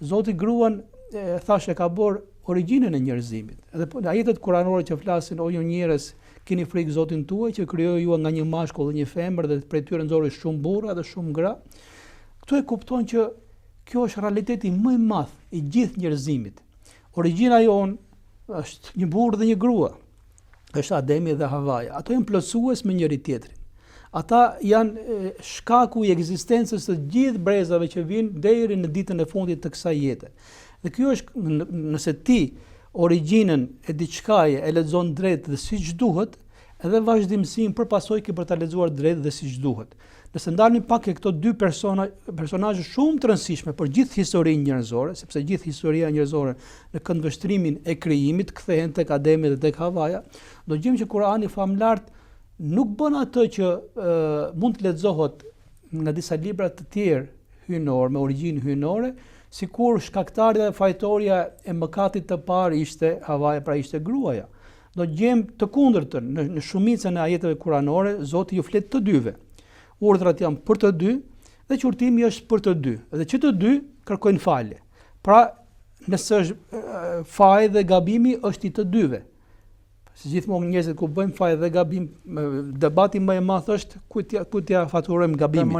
Zoti gruan thashë ka bërë origjinën e njerëzimit. Edhe ajetet kuranore që flasin o ju njerëz, keni frikë Zotin tuaj që krijoi ju nga një mashkull dhe një femër dhe prej tyre nxori shumë burra dhe shumë gra. Këtu e kupton që kjo është realiteti më i madh i gjithë njerëzimit. Origjina jon është një burrë dhe një grua. Është Ademi dhe Havaja. Ato janë plotësues me njëri tjetrin. Ata janë shkaku i ekzistencës të gjithë brezave që vinë deri në ditën e fundit të kësaj jete. Dhe kjo është, nëse ti origjinën e diçkaje e lexon drejt dhe siç duhet, edhe vazhdimsinë përpasoj ke për ta lexuar drejt dhe siç duhet. Nëse ndalni pak këto dy personazhe shumë të rëndësishme për gjithë historinë njerëzore, sepse gjithë historia njerëzore në këndvështrimin e krijimit kthehen tek Ademi dhe tek Havaja, do gjejmë që Kurani famlart nuk bën atë që mund të lexohet nga disa libra të tjerë hyjnor me origjinë hyjnore, sikur shkaktarja dhe fajtorja e mëkatit të parë ishte Havaja, pra ishte gruaja. Do gjejmë të kundërtën në shumicën e ajeteve kuranore, Zoti ju flet të dyve. Urdhrat janë për të dy dhe qurtimi është për të dy. Dhe që të dy kërkojnë falje. Pra, nëse është faj dhe gabimi është i të dyve. Si gjithmonë njerëzit ku bëjmë faj dhe gabim, debati më i madh është ku t'ja faturojmë gabimin.